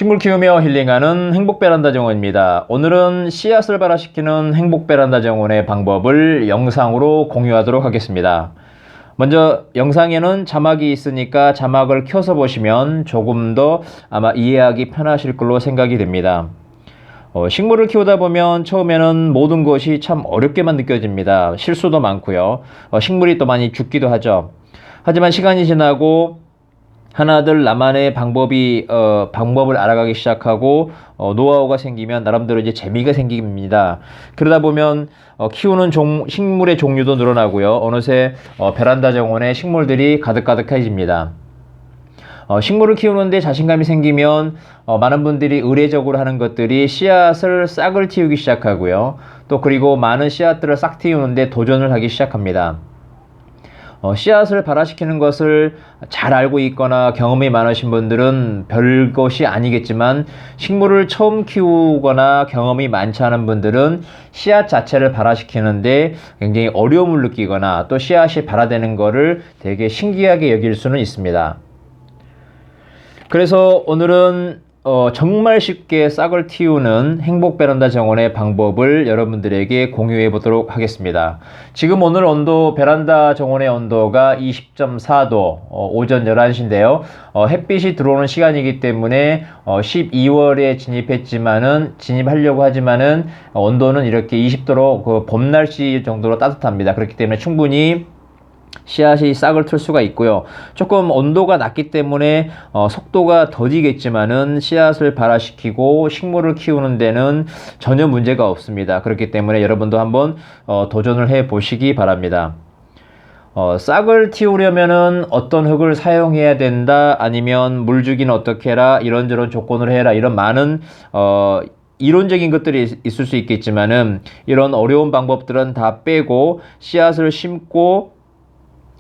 식물 키우며 힐링하는 행복 베란다 정원입니다. 오늘은 씨앗을 발화시키는 행복 베란다 정원의 방법을 영상으로 공유하도록 하겠습니다. 먼저 영상에는 자막이 있으니까 자막을 켜서 보시면 조금 더 아마 이해하기 편하실 걸로 생각이 됩니다. 식물을 키우다 보면 처음에는 모든 것이 참 어렵게만 느껴집니다. 실수도 많고요. 식물이 또 많이 죽기도 하죠. 하지만 시간이 지나고 하나둘 나만의 방법을 알아가기 시작하고 노하우가 생기면 나름대로 이제 재미가 생깁니다. 그러다 보면 키우는 식물의 종류도 늘어나고요. 어느새 베란다 정원에 식물들이 가득가득해집니다. 식물을 키우는데 자신감이 생기면 많은 분들이 의례적으로 하는 것들이 싹을 틔우기 시작하고요. 또 그리고 많은 씨앗들을 싹 틔우는데 도전을 하기 시작합니다. 씨앗을 발화시키는 것을 잘 알고 있거나 경험이 많으신 분들은 별것이 아니겠지만, 식물을 처음 키우거나 경험이 많지 않은 분들은 씨앗 자체를 발화시키는데 굉장히 어려움을 느끼거나 또 씨앗이 발화되는 것을 되게 신기하게 여길 수는 있습니다. 그래서 오늘은 정말 쉽게 싹을 틔우는 행복 베란다 정원의 방법을 여러분들에게 공유해 보도록 하겠습니다. 지금 오늘 베란다 정원의 온도가 20.4도, 오전 11시인데요. 햇빛이 들어오는 시간이기 때문에 12월에 진입하려고 하지만은 온도는 이렇게 20도로 그 봄 날씨 정도로 따뜻합니다. 그렇기 때문에 충분히 씨앗이 싹을 틀 수가 있고요. 조금 온도가 낮기 때문에 속도가 더디겠지만은 씨앗을 발화시키고 식물을 키우는 데는 전혀 문제가 없습니다. 그렇기 때문에 여러분도 한번 도전을 해 보시기 바랍니다. 싹을 틔우려면은 어떤 흙을 사용해야 된다, 아니면 물 주기는 어떻게 해라, 이런저런 조건을 해라, 이런 많은 이론적인 것들이 있을 수 있겠지만은, 이런 어려운 방법들은 다 빼고 씨앗을 심고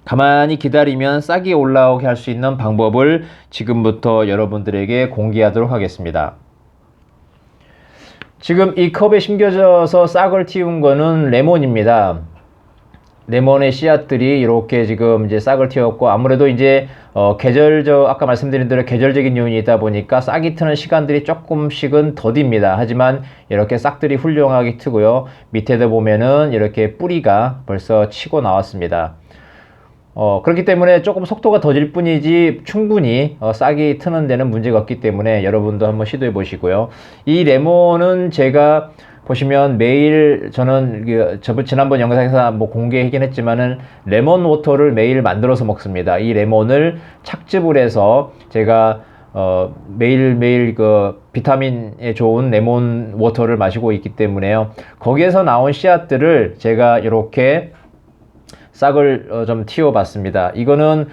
가만히 기다리면 싹이 올라오게 할 수 있는 방법을 지금부터 여러분들에게 공개하도록 하겠습니다. 지금 이 컵에 심겨져서 싹을 틔운 거는 레몬입니다. 레몬의 씨앗들이 이렇게 지금 이제 싹을 틔웠고, 아무래도 이제 아까 말씀드린 대로 계절적인 요인이 있다 보니까 싹이 트는 시간들이 조금씩은 더딥니다. 하지만 이렇게 싹들이 훌륭하게 트고요. 밑에도 보면은 이렇게 뿌리가 벌써 치고 나왔습니다. 그렇기 때문에 조금 속도가 더딜 뿐이지 충분히 싹이 트는 데는 문제가 없기 때문에 여러분도 한번 시도해 보시고요. 이 레몬은 제가 보시면 매일, 저는 지난번 영상에서 공개하긴 했지만은 레몬 워터를 매일 만들어서 먹습니다. 이 레몬을 착즙을 해서 제가 매일매일 비타민에 좋은 레몬 워터를 마시고 있기 때문에요. 거기에서 나온 씨앗들을 제가 이렇게 싹을 좀 틔워봤습니다. 이거는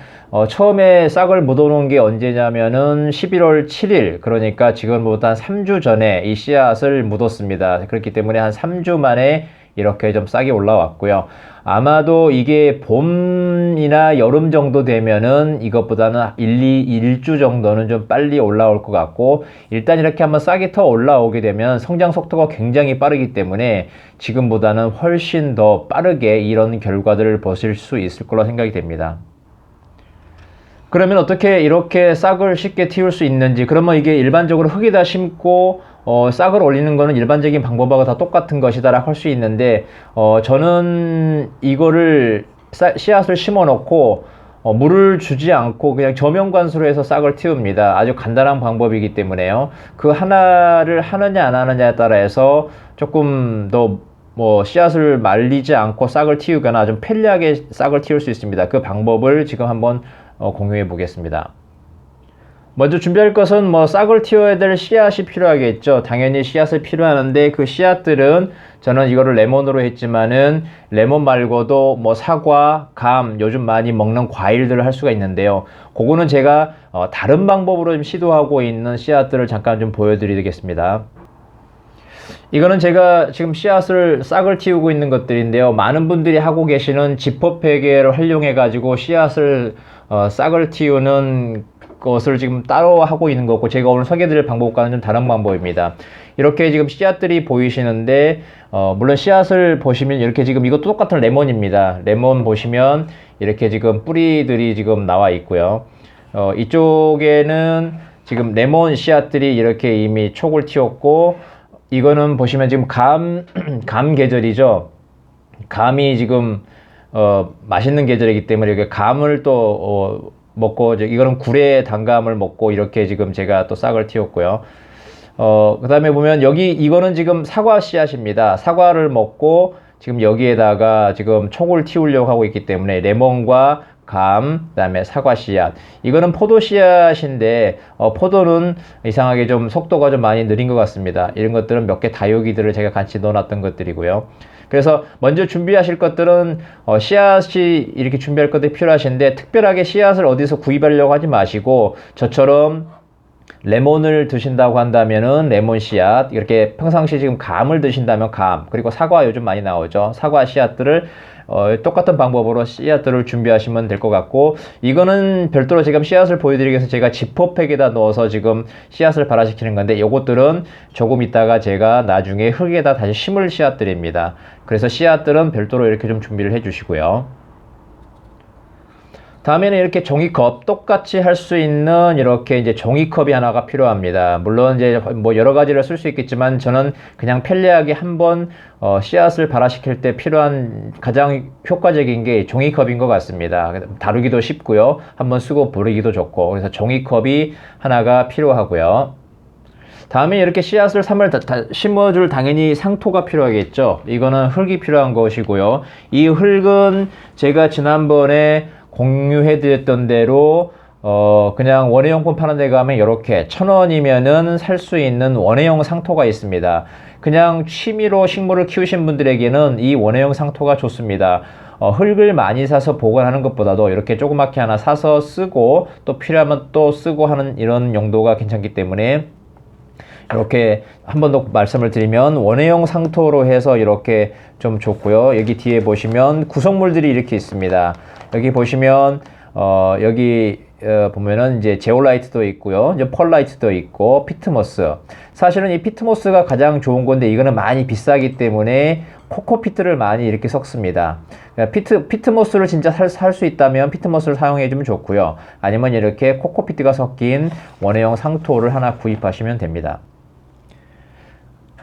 처음에 싹을 묻어놓은 게 언제냐면은 11월 7일, 그러니까 지금보다 한 3주 전에 이 씨앗을 묻었습니다. 그렇기 때문에 한 3주 만에 이렇게 좀 싹이 올라왔고요. 아마도 이게 봄이나 여름 정도 되면은 이것보다는 1주 정도는 좀 빨리 올라올 것 같고, 일단 이렇게 한번 싹이 터 올라오게 되면 성장 속도가 굉장히 빠르기 때문에 지금보다는 훨씬 더 빠르게 이런 결과들을 보실 수 있을 거라 생각이 됩니다. 그러면 어떻게 이렇게 싹을 쉽게 틔울 수 있는지, 그러면 이게 일반적으로 흙에다 심고 싹을 올리는 거는 일반적인 방법하고 다 똑같은 것이다 라고 할 수 있는데, 저는 이거를 씨앗을 심어 놓고 물을 주지 않고 그냥 저명관수로 해서 싹을 틔웁니다. 아주 간단한 방법이기 때문에요. 그 하나를 하느냐 안 하느냐에 따라서 조금 더 씨앗을 말리지 않고 싹을 틔우거나 좀 편리하게 싹을 틔울 수 있습니다. 그 방법을 지금 한번 공유해 보겠습니다. 먼저 준비할 것은 싹을 틔워야 될 씨앗이 필요하겠죠. 당연히 씨앗이 필요하는데, 그 씨앗들은 저는 이거를 레몬으로 했지만은 레몬 말고도 사과, 감, 요즘 많이 먹는 과일들을 할 수가 있는데요. 그거는 제가 다른 방법으로 좀 시도하고 있는 씨앗들을 잠깐 좀 보여드리겠습니다. 이거는 제가 지금 싹을 틔우고 있는 것들인데요. 많은 분들이 하고 계시는 지퍼백을 활용해 가지고 싹을 틔우는 것을 지금 따로 하고 있는 거고, 제가 오늘 소개해드릴 방법과는 좀 다른 방법입니다. 이렇게 지금 씨앗들이 보이시는데, 물론 씨앗을 보시면 이렇게 지금 이것도 똑같은 레몬입니다. 레몬 보시면 이렇게 지금 뿌리들이 지금 나와 있고요. 이쪽에는 지금 레몬 씨앗들이 이렇게 이미 촉을 틔웠고, 이거는 보시면 지금 감 계절이죠. 감이 지금 맛있는 계절이기 때문에 이렇게 감을 또 먹고, 이거는 굴의 단감을 먹고 이렇게 지금 제가 또 싹을 틔웠고요. 그 다음에 보면 이거는 지금 사과 씨앗입니다. 사과를 먹고 지금 여기에다가 지금 촉을 틔우려고 하고 있기 때문에 레몬과 감, 그 다음에 사과 씨앗. 이거는 포도 씨앗인데, 포도는 이상하게 좀 속도가 좀 많이 느린 것 같습니다. 이런 것들은 몇 개 다육이들을 제가 같이 넣어놨던 것들이고요. 그래서 먼저 준비하실 것들은, 씨앗이 이렇게 준비할 것들이 필요하신데, 특별하게 씨앗을 어디서 구입하려고 하지 마시고, 저처럼 레몬을 드신다고 한다면은 레몬 씨앗, 이렇게 평상시 지금 감을 드신다면 감, 그리고 사과 요즘 많이 나오죠. 사과 씨앗들을 똑같은 방법으로 씨앗들을 준비하시면 될 것 같고, 이거는 별도로 지금 씨앗을 보여드리기 위해서 제가 지퍼팩에다 넣어서 지금 씨앗을 발화시키는 건데, 요것들은 조금 있다가 제가 나중에 흙에다 다시 심을 씨앗들입니다. 그래서 씨앗들은 별도로 이렇게 좀 준비를 해 주시고요. 다음에는 이렇게 종이컵, 똑같이 할 수 있는 이렇게 이제 종이컵이 하나가 필요합니다. 물론 이제 뭐 여러 가지를 쓸 수 있겠지만, 저는 그냥 편리하게 한번 씨앗을 발화시킬 때 필요한 가장 효과적인 게 종이컵인 것 같습니다. 다루기도 쉽고요. 한번 쓰고 버리기도 좋고, 그래서 종이컵이 하나가 필요하고요. 다음에 이렇게 씨앗을 심어줄 당연히 상토가 필요하겠죠. 이거는 흙이 필요한 것이고요. 이 흙은 제가 지난번에 공유해드렸던 대로 그냥 원예용품 파는 데 가면 이렇게 1,000원이면은 살 수 있는 원예용 상토가 있습니다. 그냥 취미로 식물을 키우신 분들에게는 이 원예용 상토가 좋습니다. 흙을 많이 사서 보관하는 것보다도 이렇게 조그맣게 하나 사서 쓰고, 또 필요하면 또 쓰고 하는 이런 용도가 괜찮기 때문에, 이렇게 한 번 더 말씀을 드리면 원예용 상토로 해서 이렇게 좀 좋고요. 여기 뒤에 보시면 구성물들이 이렇게 있습니다. 여기 보시면 여기 보면은 이제 제올라이트도 있고요. 이제 펄라이트도 있고 피트모스. 사실은 이 피트모스가 가장 좋은 건데, 이거는 많이 비싸기 때문에 코코피트를 많이 이렇게 섞습니다. 피트모스를 진짜 살 수 있다면 피트모스를 사용해 주면 좋고요. 아니면 이렇게 코코피트가 섞인 원예용 상토를 하나 구입하시면 됩니다.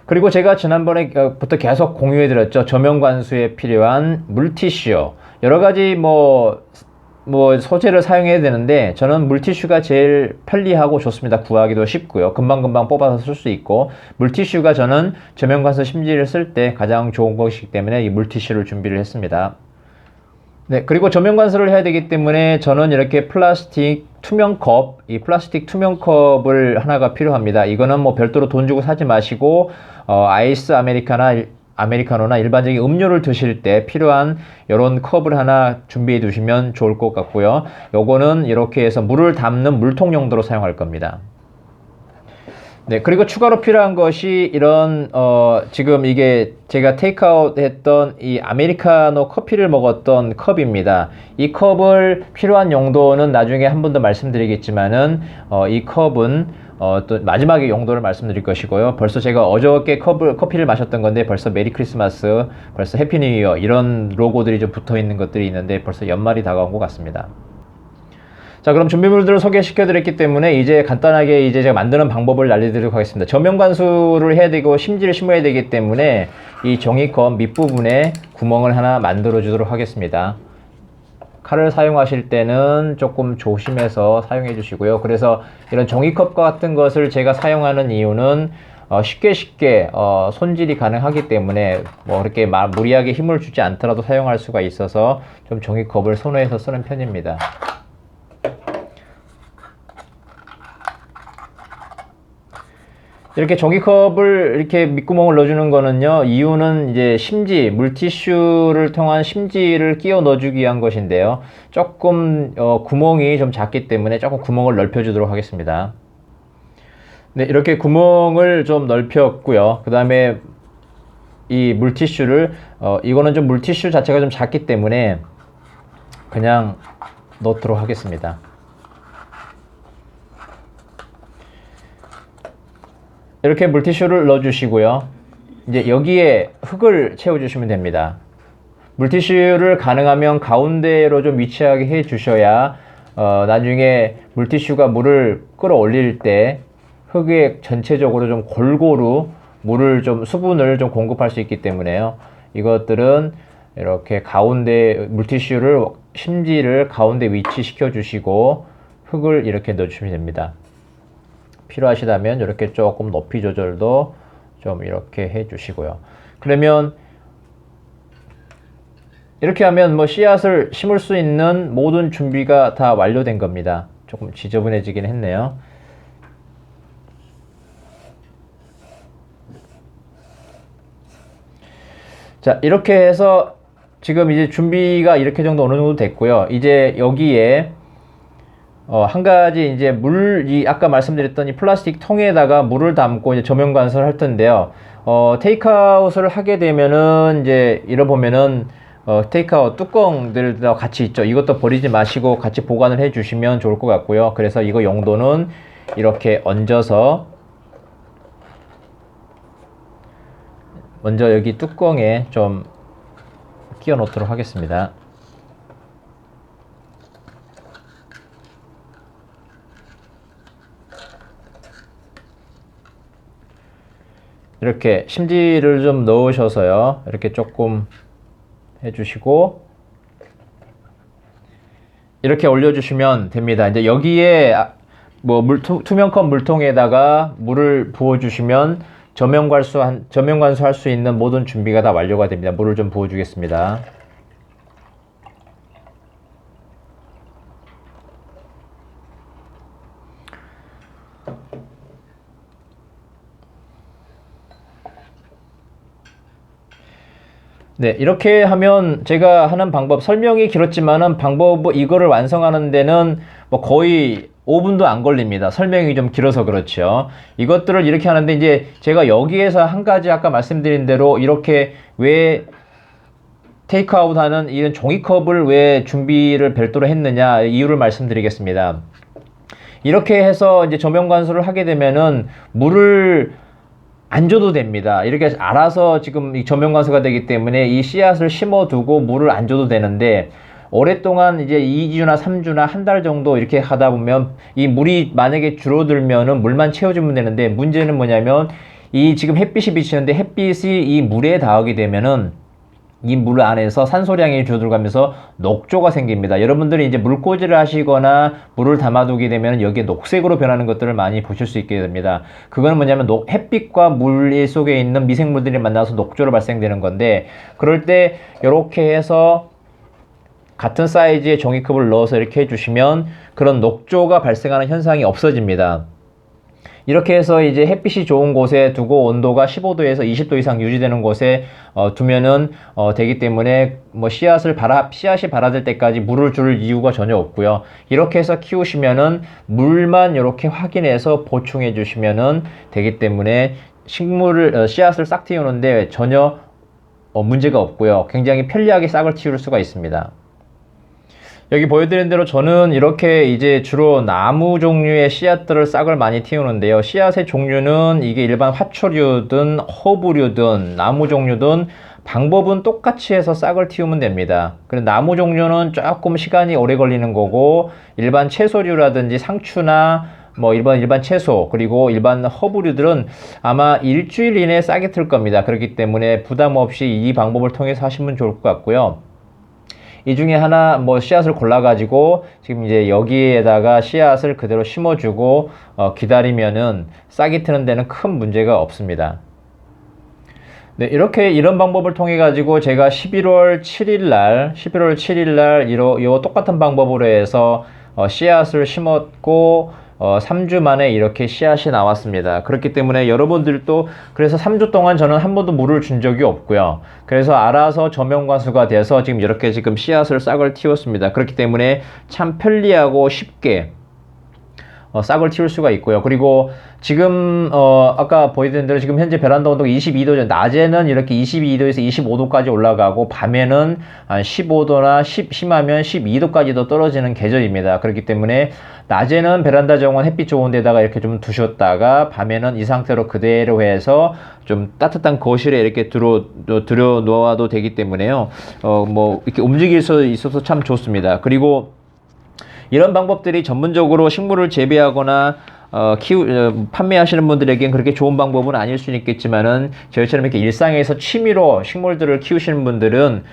그리고 제가 지난번에부터 계속 공유해 드렸죠. 저면관수에 필요한 물티슈. 여러 가지 뭐 소재를 사용해야 되는데, 저는 물티슈가 제일 편리하고 좋습니다. 구하기도 쉽고요. 금방금방 뽑아서 쓸 수 있고, 물티슈가 저는 저면관수 심지를 쓸 때 가장 좋은 것이기 때문에 이 물티슈를 준비를 했습니다. 네, 그리고 저면관수를 해야 되기 때문에 저는 이렇게 플라스틱 투명컵, 이 플라스틱 투명컵을 하나가 필요합니다. 이거는 뭐 별도로 돈 주고 사지 마시고, 아이스 아메리카노나 일반적인 음료를 드실 때 필요한 이런 컵을 하나 준비해 두시면 좋을 것 같고요. 요거는 이렇게 해서 물을 담는 물통 용도로 사용할 겁니다. 네, 그리고 추가로 필요한 것이 이런 지금 이게 제가 테이크아웃 했던 이 아메리카노 커피를 먹었던 컵입니다. 이 컵을 필요한 용도는 나중에 한 번 더 말씀드리겠지만은 이 컵은 또 마지막에 용도를 말씀드릴 것이고요. 벌써 제가 어저께 커피를 마셨던 건데, 벌써 메리 크리스마스, 벌써 해피 뉴 이어 이런 로고들이 좀 붙어 있는 것들이 있는데, 벌써 연말이 다가온 것 같습니다. 자, 그럼 준비물들을 소개시켜 드렸기 때문에 이제 간단하게 이제 제가 만드는 방법을 알려드리도록 하겠습니다. 저면관수를 해야 되고 심지를 심어야 되기 때문에 이 종이컵 밑부분에 구멍을 하나 만들어 주도록 하겠습니다. 칼을 사용하실 때는 조금 조심해서 사용해 주시고요. 그래서 이런 종이컵 같은 것을 제가 사용하는 이유는 쉽게 손질이 가능하기 때문에, 뭐 이렇게 무리하게 힘을 주지 않더라도 사용할 수가 있어서 좀 종이컵을 선호해서 쓰는 편입니다. 이렇게 종이컵을 이렇게 밑구멍을 넣어주는 거는요, 이유는 이제 심지, 물티슈를 통한 심지를 끼워 넣어주기 위한 것인데요. 조금 구멍이 좀 작기 때문에 조금 구멍을 넓혀주도록 하겠습니다. 네, 이렇게 구멍을 좀 넓혔고요. 그 다음에 이 물티슈를 이거는 좀 물티슈 자체가 좀 작기 때문에 그냥 넣도록 하겠습니다. 이렇게 물티슈를 넣어주시고요. 이제 여기에 흙을 채워주시면 됩니다. 물티슈를 가능하면 가운데로 좀 위치하게 해 주셔야 나중에 물티슈가 물을 끌어올릴 때 흙에 전체적으로 좀 골고루 물을 좀 수분을 좀 공급할 수 있기 때문에요. 이것들은 이렇게 가운데 물티슈를 심지를 가운데 위치시켜 주시고 흙을 이렇게 넣어 주시면 됩니다. 필요하시다면 이렇게 조금 높이 조절도 좀 이렇게 해 주시고요. 그러면 이렇게 하면 뭐 씨앗을 심을 수 있는 모든 준비가 다 완료된 겁니다. 조금 지저분해지긴 했네요. 자, 이렇게 해서 지금 이제 준비가 이렇게 정도 어느 정도 됐고요. 이제 여기에 한 가지 이제 아까 말씀드렸던 이 플라스틱 통에다가 물을 담고 이제 저면 관수를 할 텐데요. 테이크아웃을 하게 되면은 이제 이러보면은 테이크아웃 뚜껑들도 같이 있죠. 이것도 버리지 마시고 같이 보관을 해 주시면 좋을 것 같고요. 그래서 이거 용도는 이렇게 얹어서 먼저 여기 뚜껑에 좀 끼워 놓도록 하겠습니다. 이렇게 심지를 좀 넣으셔서요. 이렇게 조금 해주시고 이렇게 올려주시면 됩니다. 이제 여기에 뭐 투명컵 물통에다가 물을 부어주시면 저면 관수할 수 있는 모든 준비가 다 완료가 됩니다. 물을 좀 부어주겠습니다. 네, 이렇게 하면 제가 하는 방법, 설명이 길었지만은 이거를 완성하는 데는 뭐 거의 5분도 안 걸립니다. 설명이 좀 길어서 그렇죠. 이것들을 이렇게 하는데 이제 제가 여기에서 한 가지 아까 말씀드린 대로 이렇게 왜 테이크아웃 하는 이런 종이컵을 왜 준비를 별도로 했느냐 이유를 말씀드리겠습니다. 이렇게 해서 이제 저면 관수를 하게 되면은 물을 안 줘도 됩니다. 이렇게 알아서 지금 이 저면 관수가 되기 때문에 이 씨앗을 심어두고 물을 안 줘도 되는데 오랫동안 이제 2주나 3주나 한 달 정도 이렇게 하다 보면 이 물이 만약에 줄어들면은 물만 채워주면 되는데 문제는 뭐냐면 이 지금 햇빛이 비치는데 햇빛이 이 물에 닿게 되면은 이 물 안에서 산소량이 줄어들어가면서 녹조가 생깁니다. 여러분들이 이제 물꽂이를 하시거나 물을 담아두게 되면 여기에 녹색으로 변하는 것들을 많이 보실 수 있게 됩니다. 그거는 뭐냐면 햇빛과 물 속에 있는 미생물들이 만나서 녹조로 발생되는 건데 그럴 때 이렇게 해서 같은 사이즈의 종이컵을 넣어서 이렇게 해주시면 그런 녹조가 발생하는 현상이 없어집니다. 이렇게 해서 이제 햇빛이 좋은 곳에 두고 온도가 15도에서 20도 이상 유지되는 곳에 두면은 되기 때문에 뭐 씨앗이 발아들 때까지 물을 줄 이유가 전혀 없고요. 이렇게 해서 키우시면은 물만 이렇게 확인해서 보충해 주시면은 되기 때문에 씨앗을 싹 틔우는데 전혀 문제가 없고요. 굉장히 편리하게 싹을 틔울 수가 있습니다. 여기 보여드린 대로 저는 이렇게 이제 주로 나무 종류의 씨앗들을 싹을 많이 틔우는데요. 씨앗의 종류는 이게 일반 화초류든 허브류든 나무 종류든 방법은 똑같이 해서 싹을 틔우면 됩니다. 그리고 나무 종류는 조금 시간이 오래 걸리는 거고 일반 채소류라든지 상추나 뭐 일반 채소 그리고 일반 허브류들은 아마 일주일 이내에 싹이 틀 겁니다. 그렇기 때문에 부담 없이 이 방법을 통해서 하시면 좋을 것 같고요. 이 중에 하나 뭐 씨앗을 골라 가지고 지금 이제 여기에다가 씨앗을 그대로 심어주고 기다리면은 싹이 트는 데는 큰 문제가 없습니다. 네, 이런 방법을 통해 가지고 제가 11월 7일 날 이 똑같은 방법으로 해서 씨앗을 심었고 3주 만에 이렇게 씨앗이 나왔습니다. 그렇기 때문에 여러분들도 그래서 3주 동안 저는 한 번도 물을 준 적이 없고요. 그래서 알아서 저면 관수가 돼서 지금 이렇게 지금 씨앗을 싹을 틔웠습니다. 그렇기 때문에 참 편리하고 쉽게 싹을 틔울 수가 있고요. 그리고 지금 아까 보여드린 대로 지금 현재 베란다 온도가 22도죠. 낮에는 이렇게 22도에서 25도까지 올라가고 밤에는 한 15도나 심하면 12도까지도 떨어지는 계절입니다. 그렇기 때문에 낮에는 베란다 정원 햇빛 좋은 데다가 이렇게 좀 두셨다가 밤에는 이 상태로 그대로 해서 좀 따뜻한 거실에 이렇게 들여 놓아도 되기 때문에요. 뭐 이렇게 움직일 수 있어서 참 좋습니다. 그리고 이런 방법들이 전문적으로 식물을 재배하거나 판매하시는 분들에겐 그렇게 좋은 방법은 아닐 수는 있겠지만은 저희처럼 이렇게 일상에서 취미로 식물들을 키우시는 분들은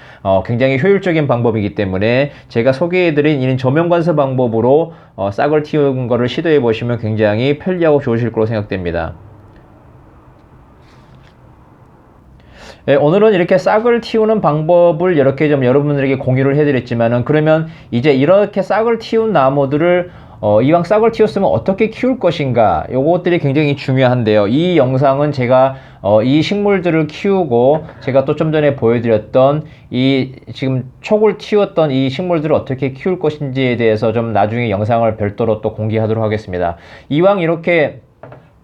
굉장히 효율적인 방법이기 때문에 제가 소개해드린 이런 저면관서 방법으로 싹을 틔우는 거를 시도해 보시면 굉장히 편리하고 좋으실 거로 생각됩니다. 예, 오늘은 이렇게 싹을 틔우는 방법을 이렇게 좀 여러분들에게 공유를 해드렸지만은, 그러면 이제 이렇게 싹을 틔운 나무들을 이왕 싹을 틔웠으면 어떻게 키울 것인가, 요것들이 굉장히 중요한데요. 이 영상은 제가 이 식물들을 키우고 제가 또 좀 전에 보여드렸던 이 지금 촉을 틔웠던 이 식물들을 어떻게 키울 것인지에 대해서 좀 나중에 영상을 별도로 또 공개하도록 하겠습니다. 이왕 이렇게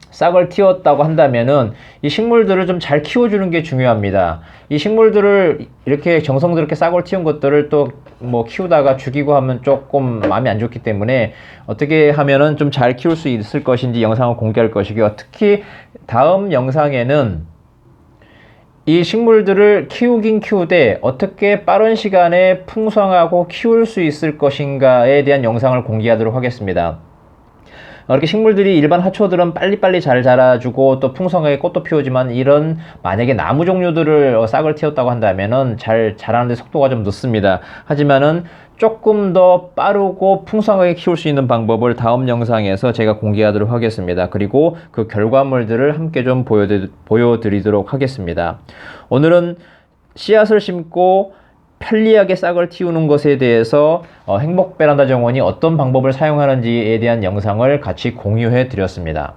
싹을 틔웠다고 한다면은 이 식물들을 좀 잘 키워주는 게 중요합니다. 이 식물들을 이렇게 정성스럽게 싹을 틔운 것들을 또 뭐 키우다가 죽이고 하면 조금 마음이 안 좋기 때문에 어떻게 하면은 좀 잘 키울 수 있을 것인지 영상을 공개할 것이고요. 특히 다음 영상에는 이 식물들을 키우긴 키우되 어떻게 빠른 시간에 풍성하고 키울 수 있을 것인가에 대한 영상을 공개하도록 하겠습니다. 이렇게 식물들이 일반 화초들은 빨리빨리 잘 자라주고 또 풍성하게 꽃도 피우지만, 이런 만약에 나무 종류들을 싹을 틔웠다고 한다면은 잘 자라는데 속도가 좀 늦습니다. 하지만은 조금 더 빠르고 풍성하게 키울 수 있는 방법을 다음 영상에서 제가 공개하도록 하겠습니다. 그리고 그 결과물들을 함께 좀 보여드리도록 하겠습니다. 오늘은 씨앗을 심고 편리하게 싹을 틔우는 것에 대해서 행복 베란다 정원이 어떤 방법을 사용하는지에 대한 영상을 같이 공유해 드렸습니다.